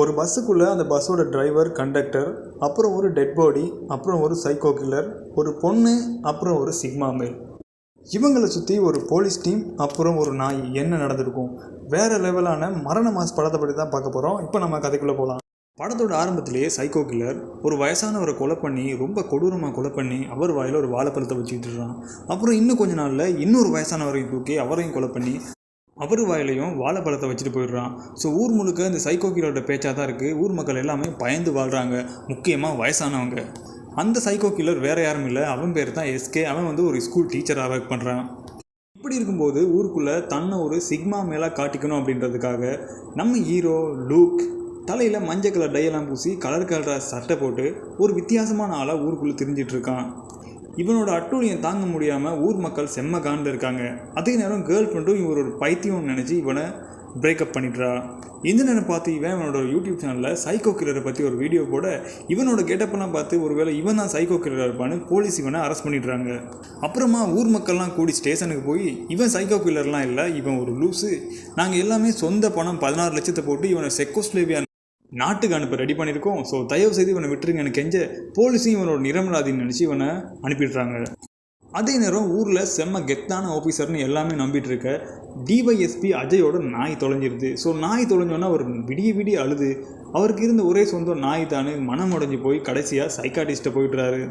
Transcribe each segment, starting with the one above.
ஒரு பஸ்ஸுக்குள்ளே அந்த பஸ்ஸோட driver, conductor, அப்புறம் ஒரு டெட் பாடி, அப்புறம் ஒரு சைக்கோ கில்லர், ஒரு பொண்ணு, அப்புறம் ஒரு சிக்மா மேல். இவங்களை சுற்றி ஒரு போலீஸ் டீம், அப்புறம் ஒரு நாய். என்ன நடந்திருக்கும்? வேறு லெவலான மரண மாஸ் படத்தை பற்றி தான் பார்க்க போகிறோம். இப்போ நம்ம கதைக்குள்ளே போகலாம். படத்தோட ஆரம்பத்திலேயே சைக்கோ கில்லர் ஒரு வயசானவரை கொலை பண்ணி, ரொம்ப கொடூரமாக கொலை பண்ணி, அவர் வாயில் ஒரு வாழைப்பழத்தை வச்சுக்கிட்டு இருக்கான். அப்புறம் இன்னும் கொஞ்ச நாளில் இன்னொரு வயசானவரையும் தூக்கி அவரையும் கொலை பண்ணி அவர் வாயிலையும் வாழைப்பழத்தை வச்சுட்டு போயிடுறான். ஸோ ஊர் முழுக்க இந்த சைக்கோ கில்லரோட பேச்சாக தான் இருக்குது. ஊர் மக்கள் எல்லாமே பயந்து வாழ்கிறாங்க, முக்கியமாக வயசானவங்க. அந்த சைக்கோ கில்லர் வேறு யாரும் இல்லை, அவன் பேர் தான் எஸ்கே. அவன் ஒரு ஸ்கூல் டீச்சராக ஒர்க் பண்ணுறான். இப்படி இருக்கும்போது ஊருக்குள்ளே தன்னை ஒரு சிக்மா மேலாக காட்டிக்கணும் அப்படின்றதுக்காக நம்ம ஹீரோ லூக் தலையில் மஞ்சள் கலர் டையெல்லாம் பூசி கலர் கலராக சட்டை போட்டு ஒரு வித்தியாசமான ஆளாக ஊருக்குள்ளே திரிஞ்சிட்ருக்கான். இவனோட அட்டூழியம் தாங்க முடியாமல் ஊர் மக்கள் செம்ம காண்டில் இருக்காங்க. அதே நேரம் கேர்ள் ஃப்ரெண்டும் இவர் ஒரு பைத்தியம்னு நினச்சி இவனை பிரேக்கப் பண்ணிடுறா. இந்த நேரம் பார்த்து இவனோட யூடியூப் சேனலில் சைக்கோ கில்லரை பற்றி ஒரு வீடியோ போட, இவனோட கெட்டப்பெல்லாம் பார்த்து ஒருவேளை இவன் தான் சைக்கோ கில்லராக இருப்பான்னு போலீஸ் இவனை அரெஸ்ட் பண்ணிடுறாங்க. அப்புறமா ஊர் மக்கள்லாம் கூடி ஸ்டேஷனுக்கு போய், இவன் சைக்கோ கில்லர்லாம் இல்லை, இவன் ஒரு லூஸு, நாங்கள் எல்லாமே சொந்த பணம் 16 லட்சத்தை போட்டு இவனை செக்கோஸ்லேவியா நாட்டுக்கு அனுப்ப ரெடி பண்ணியிருக்கோம். ஸோ தயவு செய்து இவனை விட்டுருங்கன்னு கெஞ்ச போலீஸும் இவனோட நிரமராதின்னு நினச்சி இவனை அனுப்பிடுறாங்க. அதே நேரம் ஊரில் செம்ம கெத்தான ஆஃபீஸர்னு எல்லாமே நம்பிட்டு இருக்க டிஒய்எஸ்பி அஜயோட நாய் தொலைஞ்சிருது. ஸோ நாய் தொலைஞ்சோன்னா அவர் விடிய அழுது, அவருக்கு இருந்த ஒரே சொந்தம் நாய் தானே மனம் உடைஞ்சு போய் கடைசியாக சைக்காட்டிஸ்ட்டை போயிட்டுறாரு.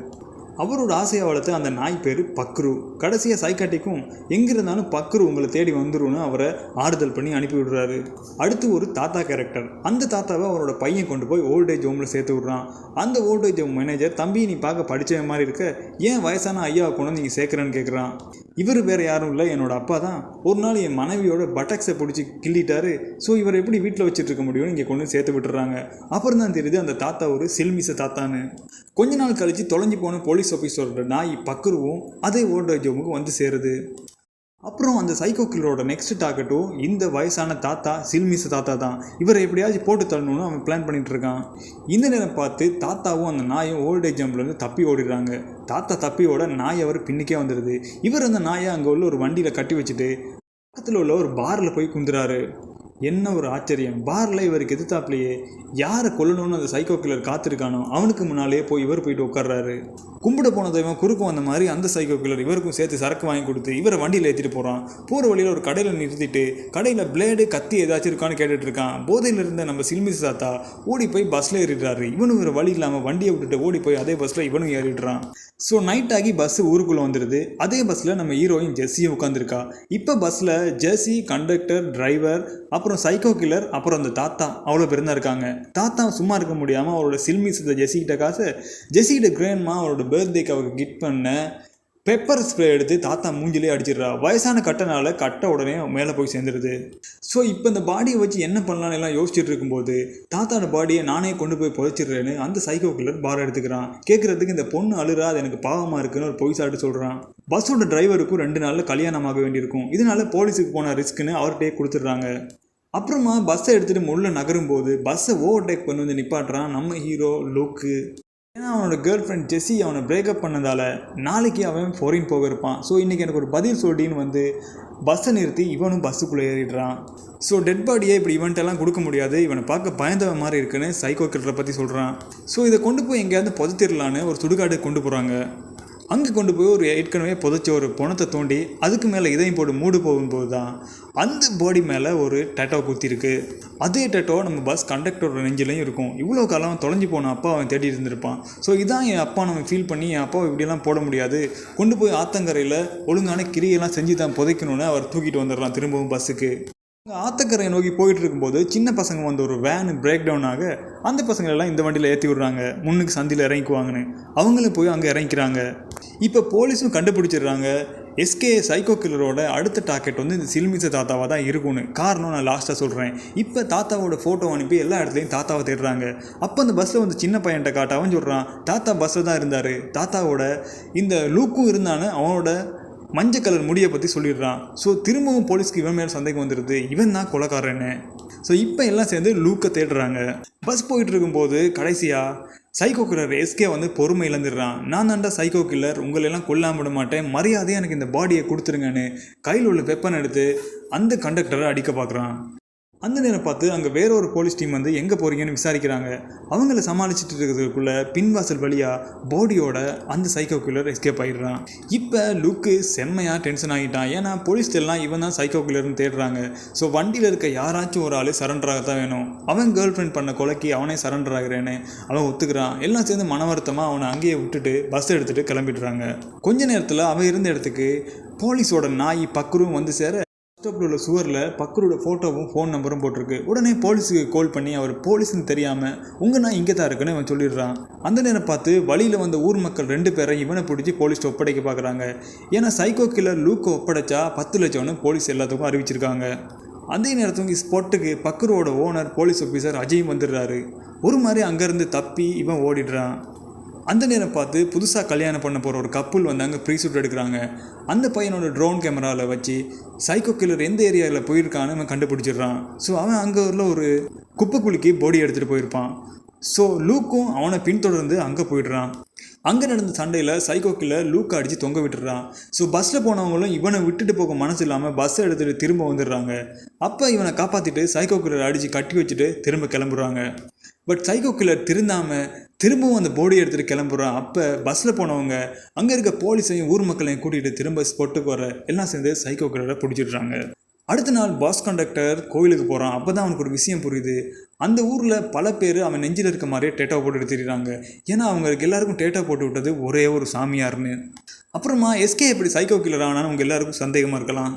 அவரோட ஆசையை வளர்த்து அந்த நாய் பேர் பக்ரு. கடைசியாக சைக்காட்டிக்கும் எங்கே இருந்தாலும் பக்ரு உங்களை தேடி வந்துருன்னு அவரை ஆறுதல் பண்ணி அனுப்பி விடுறாரு. அடுத்து ஒரு தாத்தா கேரக்டர். அந்த தாத்தாவை அவரோட பையன் கொண்டு போய் ஓல்டேஜ் ஹோமில் சேர்த்து விட்றான். அந்த ஓல்டேஜ் ஹோம் மேனேஜர், தம்பி நீ பார்க்க படித்த மாதிரி இருக்க, ஏன் வயசான ஐயாவை கொண்டு நீங்கள் சேர்க்குறேன்னு கேட்குறான். இவர் வேறு யாரும் இல்லை, என்னோட அப்பா தான். ஒரு நாள் என் மனைவியோட பட்டக்ஸை பிடிச்சி கிள்ளிட்டாரு. ஸோ இவர் எப்படி வீட்டில் வச்சுட்டு இருக்க முடியும்னு இங்கே கொண்டு சேர்த்து விட்டுறாங்க. அப்புறம் தான் தெரியுது அந்த தாத்தா ஒரு சில்மிச தாத்தான்னு. கொஞ்ச நாள் கழித்து தொலைஞ்சு போன போலீஸ் ஆஃபீஸரோட நாய் பக்ருவும் அதே ஓல்டேஜ் ஹோமுக்கு வந்து சேருது. அப்புறம் அந்த சைக்கோ கில்லரோட நெக்ஸ்ட் டார்கெட்டும் இந்த வயசான தாத்தா, சில்மிச தாத்தா தான். இவரை எப்படியாச்சும் போட்டு தள்ளணும்னு அவன் பிளான் பண்ணிட்டு இருக்கான். இந்த நேரம் பார்த்து தாத்தாவும் அந்த நாயும் ஓல்டேஜ் ஹோம்லேருந்து தப்பி ஓடிடுறாங்க. தாத்தா தப்பியோட நாய் அவர் பின்னுக்கே வந்துடுது. இவர் அந்த நாயை அங்கே உள்ள ஒரு வண்டியில் கட்டி வச்சுட்டு பக்கத்தில் உள்ள ஒரு பாரில் போய் குந்துறாரு. என்ன ஒரு ஆச்சரியம், பாரில் இவருக்கு எதிர்த்தாப்புலையே யாரை கொல்லணும்னு அந்த சைக்கோ கில்லர் காத்திருக்கானோ அவனுக்கு முன்னாலே போய் இவர் போயிட்டு உட்கார்றாரு. கும்பிட போன தெய்வம் குறுக்கு வந்த மாதிரி அந்த சைக்கோ கில்லர் இவருக்கும் சேர்த்து சரக்கு வாங்கி கொடுத்து இவரை வண்டியில் ஏற்றிட்டு போகிறான். போகிற வழியில் ஒரு கடையில் நிறுத்திட்டு கடையில் பிளேடு, கத்தி ஏதாச்சும் இருக்கான்னு கேட்டுட்டு இருக்கான். போதையில் இருந்த நம்ம சில்மிஸ் தாத்தா ஓடி போய் பஸ்ஸில் ஏறிடுறாரு. இவனும் ஒரு வழி இல்லாமல் வண்டியை விட்டுட்டு ஓடி போய் அதே பஸ்ஸில் இவனும் ஏறிடுறான். ஸோ நைட் ஆகி பஸ்ஸு ஊருக்குள்ளே வந்துடுது. அதே பஸ்ஸில் நம்ம ஹீரோயின் ஜெஸ்ஸியும் உட்காந்துருக்கா. இப்போ பஸ்ஸில் ஜெஸ்ஸி, கண்டக்டர், டிரைவர், அப்புறம் சைக்கோ கில்லர், அப்புறம் அந்த தாத்தா, அவ்வளோ பேர் தான் இருக்காங்க. தாத்தா சும்மா இருக்க முடியாமல் அவரோட சில்மிஸை ஜெஸ்ஸிக்கிட்ட காசு, ஜெஸ்ஸிக்கிட்ட கிராண்ட்மா அவரோட பர்த்டேக்கு அவருக்கு கிஃப்ட் பண்ண பெப்பர் ஸ்ப்ரே எடுத்து தாத்தா மூஞ்சிலே அடிச்சிடுறா. வயசான கட்டனால கட்ட உடனே மேலே போய் சேர்ந்துருது. ஸோ இப்போ இந்த பாடியை வச்சு என்ன பண்ணலான்னு எல்லாம் யோசிச்சுட்டு இருக்கும்போது தாத்தாவோட பாடியை நானே கொண்டு போய் புதைச்சிடுறேன்னு அந்த சைக்கோ கில்லர் பார் எடுத்துக்கிறான். கேட்குறதுக்கு இந்த பொண்ணு அழுறா, அது எனக்கு பாவமாக இருக்குன்னு ஒரு பொய் சாட்டு சொல்கிறான். பஸ்ஸோட டிரைவருக்கும் 2 நாளில் கல்யாணமாக வேண்டியிருக்கும். இதனால போலீஸுக்கு போன ரிஸ்க்குன்னு அவர்கிட்டே கொடுத்துட்றாங்க. அப்புறமா பஸ்ஸை எடுத்துகிட்டு முள்ள நகரும்போது பஸ்ஸை ஓவர்டேக் பண்ணி வந்து நிப்பாட்டுறான் நம்ம ஹீரோ லூக்கு. ஏன்னா அவனோட கேர்ள் ஃப்ரெண்ட் ஜெஸ்ஸி அவனை பிரேக்கப் பண்ணதால் நாளைக்கு அவன் ஃபாரின் போக இருப்பான். ஸோ இன்றைக்கி எனக்கு ஒரு பதில் சொல்லின்னு வந்து பஸ்ஸை நிறுத்தி இவனும் பஸ்ஸுக்குள்ளே ஏறிடுறான். ஸோ டெட் பாடியை இப்படி இவன்ட்டெல்லாம் கொடுக்க முடியாது, இவனை பார்க்க பயந்தவன் மாதிரி இருக்குன்னு சைக்கோ கில்லரை பற்றி சொல்கிறான். ஸோ இதை கொண்டு போய் எங்கேயாவது புதைத்திடலான்னு ஒரு சுடுகாடு கொண்டு போகிறாங்க. அங்கே கொண்டு போய் ஒரு ஏற்கனவே புதைச்ச ஒரு பணத்தை தோண்டி அதுக்கு மேலே இதையும் போட்டு மூடு போகும்போது தான் அந்த பாடி மேலே ஒரு டேட்டோ குத்திருக்கு. அதே டேட்டோ நம்ம பஸ் கண்டக்டரோட நெஞ்சிலையும் இருக்கும். இவ்வளோ காலம் தொலைஞ்சு போன அப்பா அவன் தேடி இருந்திருப்பான். ஸோ இதான் என் அப்பா நம்ம ஃபீல் பண்ணி என் அப்பாவை இப்படியெல்லாம் போட முடியாது, கொண்டு போய் ஆத்தங்கரையில் ஒழுங்கான கிரியெல்லாம் செஞ்சு தான் புதைக்கணும்னு அவர் தூக்கிட்டு வந்துடுறான் திரும்பவும் பஸ்ஸுக்கு. ஆத்தக்கரையை நோக்கி போயிட்டு இருக்கும்போது சின்ன பசங்க வந்து ஒரு வேனு பிரேக் டவுன் ஆக அந்த பசங்களெல்லாம் இந்த வண்டியில் ஏற்றி விட்றாங்க, முன்னுக்கு சந்தியில் இறங்கிக்குவாங்கன்னு. அவங்களும் போய் அங்கே இறங்கிக்கிறாங்க. இப்போ போலீஸும் கண்டுபிடிச்சிடுறாங்க எஸ்கே சைக்கோ கில்லரோட அடுத்த டார்கெட் வந்து இந்த சில்மிச தாத்தாவாக தான் இருக்கும்னு. காரணம் நான் லாஸ்ட்டாக சொல்கிறேன். இப்போ தாத்தாவோட ஃபோட்டோ அனுப்பி எல்லா இடத்துலையும் தாத்தாவை தேடுறாங்க. அப்போ அந்த பஸ்ஸில் வந்து சின்ன பையன்கிட்ட காட்டாவும் சொல்கிறான், தாத்தா பஸ்ஸில் தான் இருந்தார், தாத்தாவோட இந்த லூக்கும் இருந்தான்னு அவனோட மஞ்சள் கலர் முடியை பற்றி சொல்லிடுறான். ஸோ திரும்பவும் போலீஸ்க்கு இவன் மேலே சந்தேகம் வந்துடுது, இவன் தான் கொலைக்காரன்னு. ஸோ இப்போ எல்லாம் சேர்ந்து லூக்கை தேடுறாங்க. பஸ் போயிட்டு இருக்கும்போது கடைசியாக சைக்கோ கில்லர் எஸ்கே வந்து பொறுமை இழந்துடுறான். நான் தாண்டா சைக்கோ கில்லர், உங்களெல்லாம் கொல்லாம விட மாட்டேன், மரியாதையாக எனக்கு இந்த பாடியை கொடுத்துருங்கன்னு கையில் உள்ள வெப்பன் எடுத்து அந்த கண்டக்டரை அடிக்க பார்க்குறான். அந்த நேரம் பார்த்து அங்கே வேற ஒரு போலீஸ் டீம் வந்து எங்கே போகிறீங்கன்னு விசாரிக்கிறாங்க. அவங்கள சமாளிச்சுட்டு இருக்கிறதுக்குள்ள பின்வாசல் வழியாக பாடியோட அந்த சைக்கோ கில்லர் எஸ்கேப் ஆகிடுறான். இப்போ லுக்கு செம்மையாக டென்ஷன் ஆகிட்டான். ஏன்னா போலீஸ் எல்லாம் இவன் தான் சைக்கோ கில்லர்னு தேடுறாங்க. ஸோ வண்டியில் இருக்க யாராச்சும் ஒரு ஆள் சரண்டராக தான் வேணும். அவன் கேர்ள் ஃப்ரெண்ட் பண்ண கொலைக்கு அவனே சரண்டர் ஆகிறேன்னு அவன் ஒத்துக்கிறான். எல்லாம் சேர்ந்து மனவருத்தமாக அவனை அங்கேயே விட்டுட்டு பஸ் எடுத்துகிட்டு கிளம்பிடுறாங்க. கொஞ்ச நேரத்தில் அவன் இருந்த இடத்துக்கு போலீஸோட நாய் பக்ரும் வந்து சேர ஸ்டாப்பில் உள்ள சுவரில் பக்கரோட ஃபோட்டோவும் ஃபோன் நம்பரும் போட்டிருக்கு. உடனே போலீஸுக்கு கால் பண்ணி அவர் போலீஸ்னு தெரியாமல் உங்கள் நான் இங்கே தான் இருக்குன்னு அவன் சொல்லிடுறான். அந்த நேரம் பார்த்து வழியில் வந்த ஊர் மக்கள் 2 பேரை இவனை பிடிச்சி போலீஸ் ஒப்படைக்க பார்க்குறாங்க. ஏன்னா சைக்கோ கில்லர் லூக்கை ஒப்படைச்சா 10 லட்சம்னு போலீஸ் எல்லாத்துக்கும் அறிவிச்சிருக்காங்க. அதே நேரத்துக்கு ஸ்பாட்டுக்கு பக்கரோட ஓனர் போலீஸ் ஆஃபீஸர் அஜயும் வந்துடுறாரு. ஒரு மாதிரி அங்கேருந்து தப்பி இவன் ஓடிடுறான். அந்த நேரம் பார்த்து புதுசாக கல்யாணம் பண்ண போகிற ஒரு கப்புள் வந்து அங்கே ப்ரீ ஷூட் எடுக்கிறாங்க. அந்த பையனோட ட்ரோன் கேமராவில் வச்சு சைக்கோ கில்லர் எந்த ஏரியாவில் போயிருக்கான்னு அவன் கண்டுபிடிச்சிடுறான். ஸோ அவன் அங்கே உள்ள ஒரு குப்பைக்குழிக்கு பாடி எடுத்துகிட்டு போயிருப்பான். ஸோ லூக்கும் அவனை பின்தொடர்ந்து அங்கே போயிடுறான். அங்கே நடந்த சண்டையில் சைக்கோ கில்லர் லூக்கை அடித்து தொங்க விட்டுறான். ஸோ பஸ்ஸில் போனவங்களும் இவனை விட்டுட்டு போக மனசு இல்லாமல் பஸ்ஸை எடுத்துகிட்டு திரும்ப வந்துடுறாங்க. அப்போ இவனை காப்பாற்றிட்டு சைக்கோ கில்லர் அடித்து கட்டி வச்சுட்டு திரும்ப கிளம்புறாங்க. பட் சைக்கோ கில்லர் திருந்தாமல் திரும்பவும் அந்த பாடியை எடுத்துகிட்டு கிளம்புறான். அப்போ பஸ்ஸில் போனவங்க அங்கே இருக்க போலீஸையும் ஊர் மக்களையும் கூட்டிகிட்டு திரும்ப ஸ்பாட்டுக்கு வர எல்லாம் சேர்ந்து சைக்கோ கில்லரை பிடிச்சிடுறாங்க. அடுத்த நாள் பஸ் கண்டக்டர் கோயிலுக்கு போகிறான். அப்போ தான் அவனுக்கு ஒரு விஷயம் புரியுது. அந்த ஊரில் பல பேர் அவன் நெஞ்சில் இருக்க மாதிரியே டேட்டா போட்டு தெரியுறாங்க. ஏன்னா அவங்களுக்கு எல்லாருக்கும் டேட்டா போட்டு விட்டது ஒரே ஒரு சாமியார்னு. அப்புறமா எஸ்கே எப்படி சைக்கோ கில்லர் ஆனான்னு அவங்க எல்லாருக்கும் சந்தேகமாக இருக்கலாம்.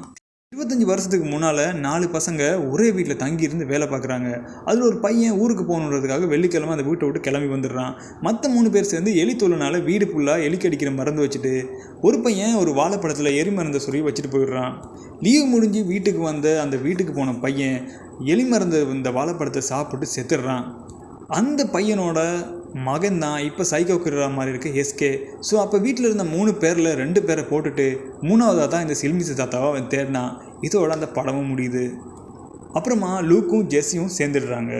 25 வருஷத்துக்கு முன்னால் 4 பசங்க ஒரே வீட்டில் தங்கியிருந்து வேலை பார்க்குறாங்க. அதில் ஒரு பையன் ஊருக்கு போகணுன்றதுக்காக வெள்ளிக்கிழமை அந்த வீட்டை விட்டு கிளம்பி வந்துடுறான். மற்ற 3 பேர் சேர்ந்து எலி தொல்லைனால வீடு ஃபுல்லாக எலிக்கடிக்கிற மருந்து வச்சுட்டு ஒரு பையன் ஒரு வாழைப்பழத்தில் எரி மருந்தை சொல்லி வச்சுட்டு போயிடுறான். லீவு முடிஞ்சு வீட்டுக்கு வந்த அந்த வீட்டுக்கு போன பையன் எலி மருந்து இந்த வாழைப்பழத்தை சாப்பிட்டு செத்துடுறான். அந்த பையனோட மகன் தான் இப்போ சைக்கோ கில்லர் மாதிரி இருக்க எஸ்கே. ஸோ அப்போ வீட்டில் இருந்த 3 பேரில் 2 பேரை போட்டுட்டு 3ஆவதாக தான் இந்த சில்மிசு தாத்தாவை அவன் தேடினான். இதோட அந்த படமும் முடியுது. அப்புறமா லூக்கும் ஜெஸ்ஸியும் சேர்ந்துடுறாங்க.